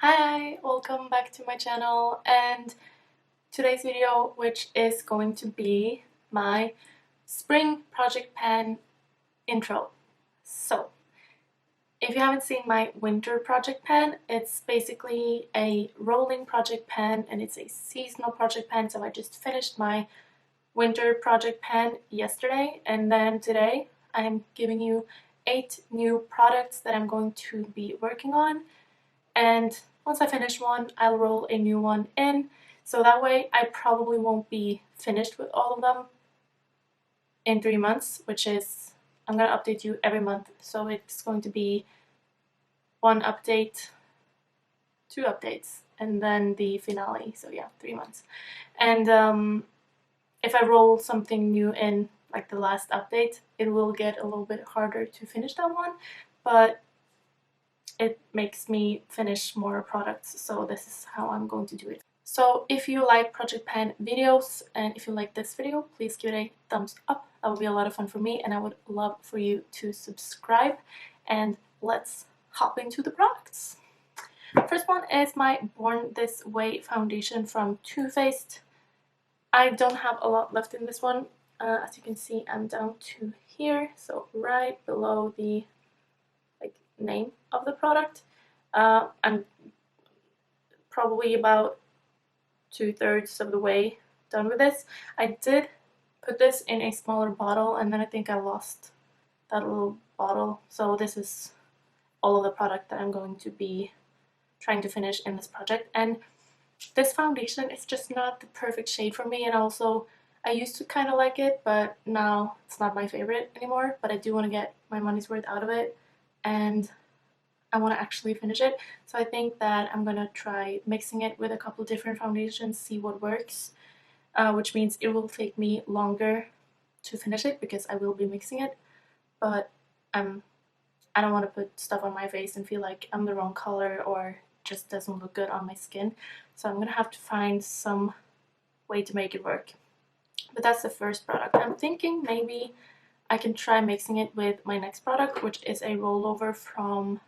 Hi, welcome back to my channel, and today's video, which is going to be my spring project pan intro. So, if you haven't seen my winter project pan, it's basically a rolling project pan and it's a seasonal project pan. So I just finished my winter project pan yesterday, and then today I am giving you 8 new products that I'm going to be working on. And once I finish one, I'll roll a new one in, so that way I probably won't be finished with all of them in 3 months, which is, I'm going to update you every month, so it's going to be 1 update, 2 updates, and then the finale, so yeah, 3 months. And if I roll something new in, like the last update, it will get a little bit harder to finish that one, but it makes me finish more products, so this is how I'm going to do it. So if you like project pan videos and if you like this video, please give it a thumbs up. That would be a lot of fun for me, and I would love for you to subscribe. And let's hop into the products. First one is my Born This Way foundation from Too Faced. I don't have a lot left in this one. As you can see, I'm down to here, so right below the name of the product. I'm probably about 2/3 of the way done with this. I did put this in a smaller bottle, and then I think I lost that little bottle, so this is all of the product that I'm going to be trying to finish in this project. And this foundation is just not the perfect shade for me, and also I used to kind of like it, but now it's not my favorite anymore. But I do want to get my money's worth out of it, and I want to actually finish it. So I think that I'm gonna try mixing it with a couple different foundations, see what works, which means it will take me longer to finish it because I will be mixing it. But I don't want to put stuff on my face and feel like I'm the wrong color or just doesn't look good on my skin. So I'm gonna have to find some way to make it work. But that's the first product. I'm thinking maybe I can try mixing it with my next product, which is a rollover from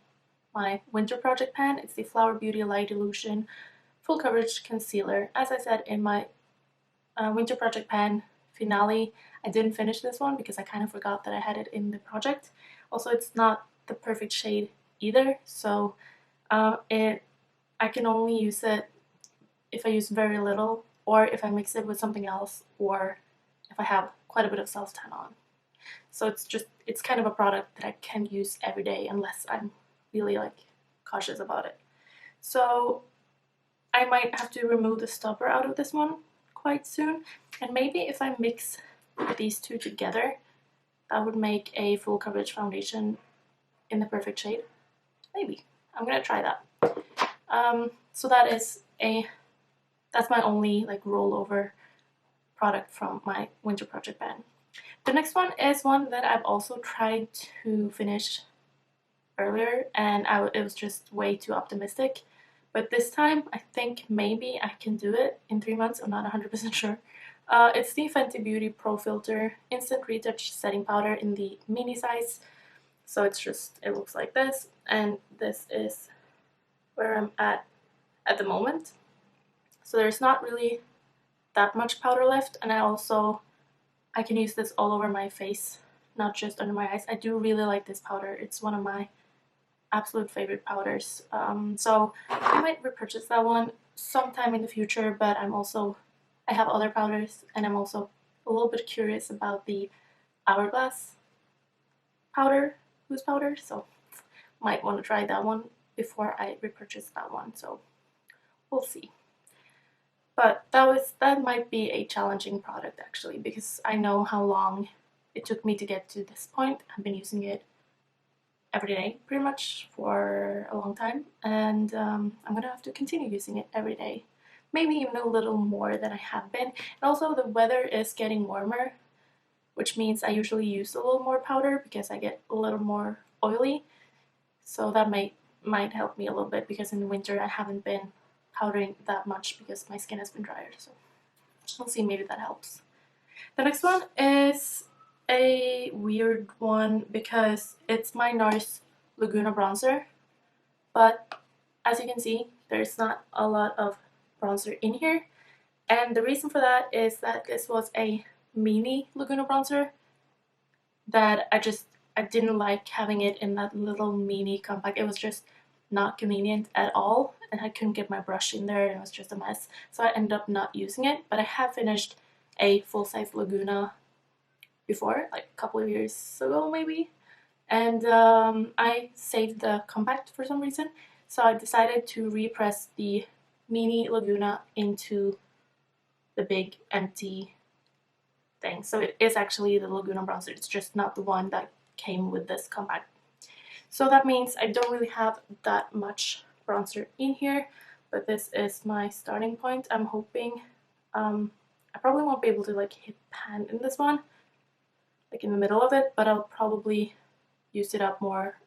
my winter project pan. It's the Flower Beauty Light Illusion Full Coverage Concealer. As I said in my winter project pan finale, I didn't finish this one because I kind of forgot that I had it in the project. Also, it's not the perfect shade either, so I can only use it if I use very little, or if I mix it with something else, or if I have quite a bit of self-tan on. So it's kind of a product that I can use every day unless I'm really cautious about it. So I might have to remove the stopper out of this one quite soon, and maybe if I mix these two together, that would make a full coverage foundation in the perfect shade. Maybe. I'm gonna try that. So that's my only rollover product from my winter project pan. The next one is one that I've also tried to finish earlier, and it was just way too optimistic. But this time, I think maybe I can do it in 3 months. I'm not 100% sure. It's the Fenty Beauty Pro Filt'r Instant Retouch Setting Powder in the mini size. So it looks like this, and this is where I'm at the moment. So there's not really that much powder left, and I can use this all over my face, not just under my eyes. I do really like this powder. It's one of my absolute favorite powders. So I might repurchase that one sometime in the future, but I have other powders, and I'm also a little bit curious about the Hourglass powder, loose powder, so might want to try that one before I repurchase that one, so we'll see. But that might be a challenging product actually, because I know how long it took me to get to this point. I've been using it every day pretty much for a long time, and I'm gonna have to continue using it every day, maybe even a little more than I have been. And also the weather is getting warmer, which means I usually use a little more powder because I get a little more oily, so that might help me a little bit, because in the winter I haven't been powdering that much because my skin has been drier, so we'll see, maybe that helps. The next one is a weird one because it's my Nars Laguna bronzer, but as you can see, there's not a lot of bronzer in here, and the reason for that is that this was a mini Laguna bronzer that I didn't like having it in that little mini compact. It was just not convenient at all, and I couldn't get my brush in there, and it was just a mess, so I ended up not using it. But I have finished a full-size Laguna before, like a couple of years ago maybe, and I saved the compact for some reason, so I decided to repress the mini Laguna into the big empty thing. So it is actually the Laguna bronzer, it's just not the one that came with this compact. So that means I don't really have that much bronzer in here, but this is my starting point. I'm hoping, I probably won't be able to like hit pan in this one, like in the middle of it, but I'll probably use it up more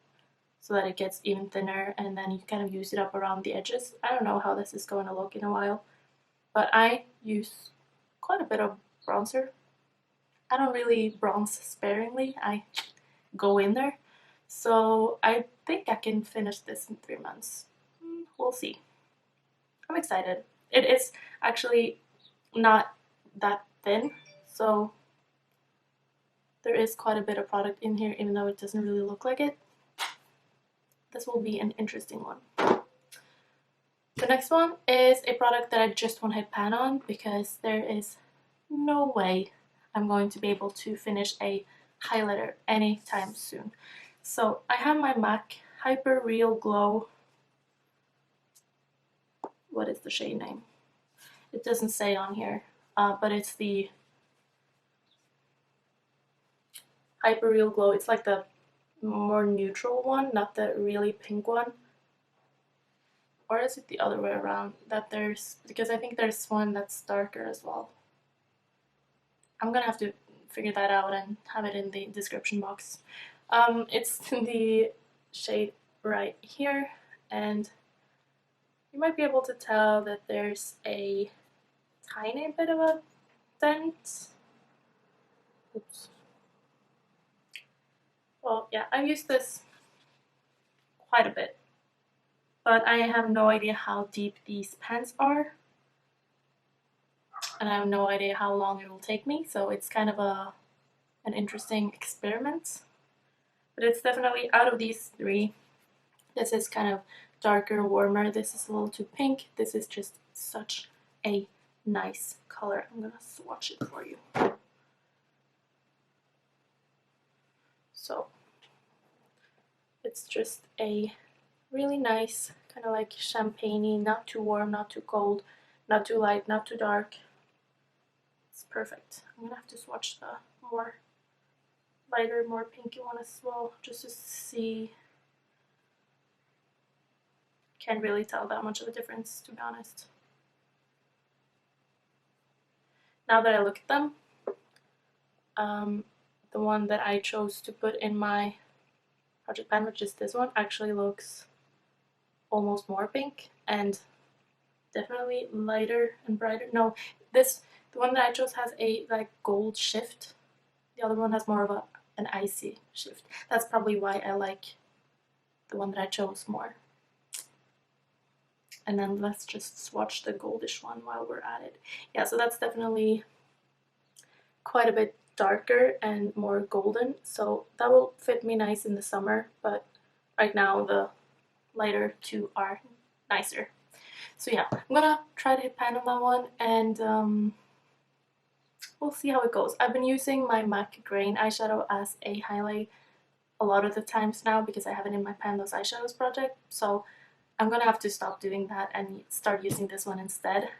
so that it gets even thinner, and then you kind of use it up around the edges. I don't know how this is going to look in a while, but I use quite a bit of bronzer. I don't really bronze sparingly, I go in there. So I think I can finish this in 3 months. We'll see. I'm excited. It is actually not that thin, so there is quite a bit of product in here, even though it doesn't really look like it. This will be an interesting one. The next one is a product that I just want to hit pan on because there is no way I'm going to be able to finish a highlighter anytime soon. So I have my MAC Hyper Real Glow. What is the shade name? It doesn't say on here, but it's the Hyper Real Glow. It's like the more neutral one, not the really pink one. Or is it the other way around? That there's, because I think there's one that's darker as well. I'm gonna have to figure that out and have it in the description box. It's the shade right here, and you might be able to tell that there's a tiny bit of a dent. Oops. Well, yeah, I've used this quite a bit, but I have no idea how deep these pans are, and I have no idea how long it will take me, so it's kind of an interesting experiment. But it's definitely, out of these three, this is kind of darker, warmer, this is a little too pink, this is just such a nice color. I'm gonna swatch it for you. So it's just a really nice, kind of like champagne-y, not too warm, not too cold, not too light, not too dark. It's perfect. I'm gonna have to swatch the more lighter, more pinky one as well, just to see. Can't really tell that much of a difference, to be honest. Now that I look at them, the one that I chose to put in my project pan, which is this one, actually looks almost more pink and definitely lighter and brighter. No, the one that I chose has a like gold shift. The other one has more of an icy shift. That's probably why I like the one that I chose more. And then let's just swatch the goldish one while we're at it. Yeah, so that's definitely quite a bit darker and more golden, so that will fit me nice in the summer, but right now the lighter two are nicer. So yeah, I'm gonna try to hit pan on that one, and we'll see how it goes. I've been using my MAC Grain eyeshadow as a highlight a lot of the times now because I have it in my Pan Those Eyeshadows project, so I'm gonna have to stop doing that and start using this one instead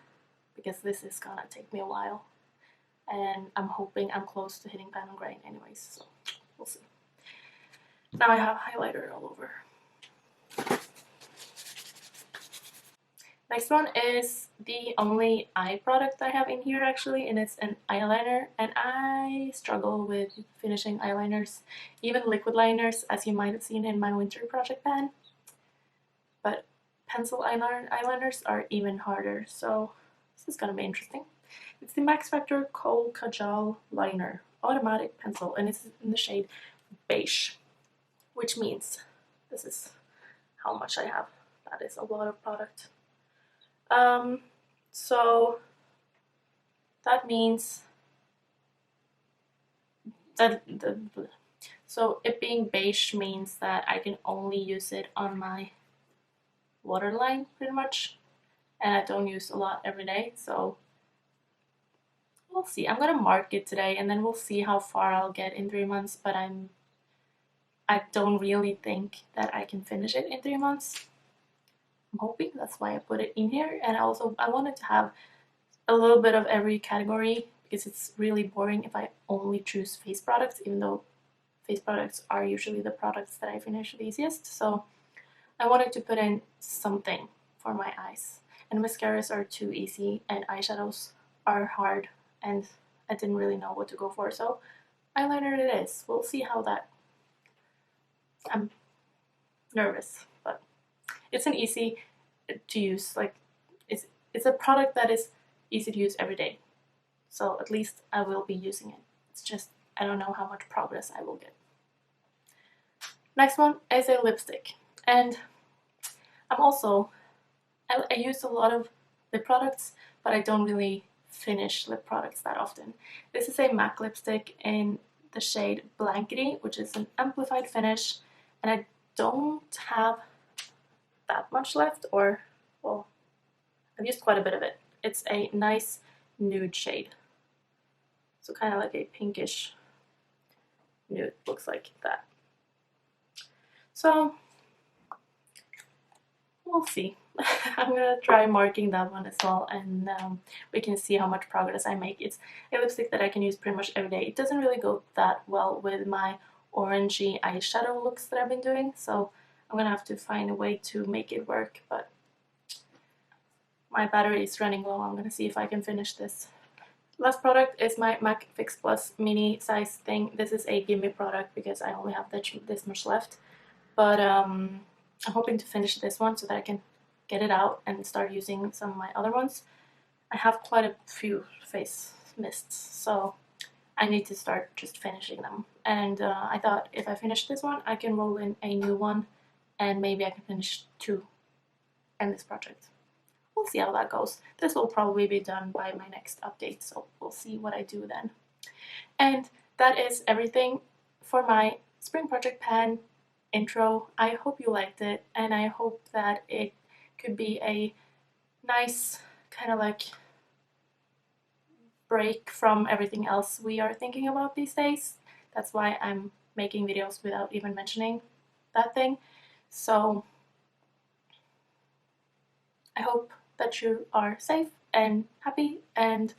because this is gonna take me a while. And I'm hoping I'm close to hitting pan on grain anyways, so we'll see. Now I have highlighter all over. Next one is the only eye product I have in here actually, and it's an eyeliner, and I struggle with finishing eyeliners, even liquid liners, as you might have seen in my winter project pan. But pencil eyeliners are even harder, so this is gonna be interesting. It's the Max Factor Kohl Kajal Liner Automatic Pencil, and it's in the shade Beige, which means this is how much I have. That is a lot of product. So that means that so it being beige means that I can only use it on my waterline pretty much, and I don't use a lot every day, so we'll see. I'm gonna mark it today and then we'll see how far I'll get in 3 months, but I don't really think that I can finish it in 3 months. I'm hoping, that's why I put it in here. And also I wanted to have a little bit of every category because it's really boring if I only choose face products, even though face products are usually the products that I finish the easiest. So I wanted to put in something for my eyes. And mascaras are too easy and eyeshadows are hard, and I didn't really know what to go for. So eyeliner it is. We'll see how that... I'm nervous, but it's an easy to use, like it's a product that is easy to use every day. So at least I will be using it. It's just I don't know how much progress I will get. Next one is a lipstick, and I'm also I use a lot of lip products, but I don't really finish lip products that often. This is a MAC lipstick in the shade Blankety, which is an amplified finish, and I don't have that much left, or well, I've used quite a bit of it. It's a nice nude shade, so kind of like a pinkish nude, looks like that. So we'll see. I'm gonna try marking that one as well, and we can see how much progress I make. It's a lipstick that I can use pretty much every day. It doesn't really go that well with my orangey eyeshadow looks that I've been doing, so I'm gonna have to find a way to make it work, but my battery is running low. I'm gonna see if I can finish this. Last product is my MAC Fix Plus mini size thing. This is a gimme product because I only have this much left, but I'm hoping to finish this one so that I can get it out and start using some of my other ones. I have quite a few face mists, so I need to start just finishing them. And I thought if I finish this one, I can roll in a new one, and maybe I can finish 2 in this project. We'll see how that goes. This will probably be done by my next update, so we'll see what I do then. And that is everything for my spring project pan intro. I hope you liked it, and I hope that it could be a nice kind of like break from everything else we are thinking about these days. That's why I'm making videos without even mentioning that thing. So I hope that you are safe and happy and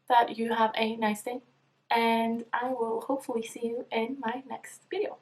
that you have a nice day, and I will hopefully see you in my next video.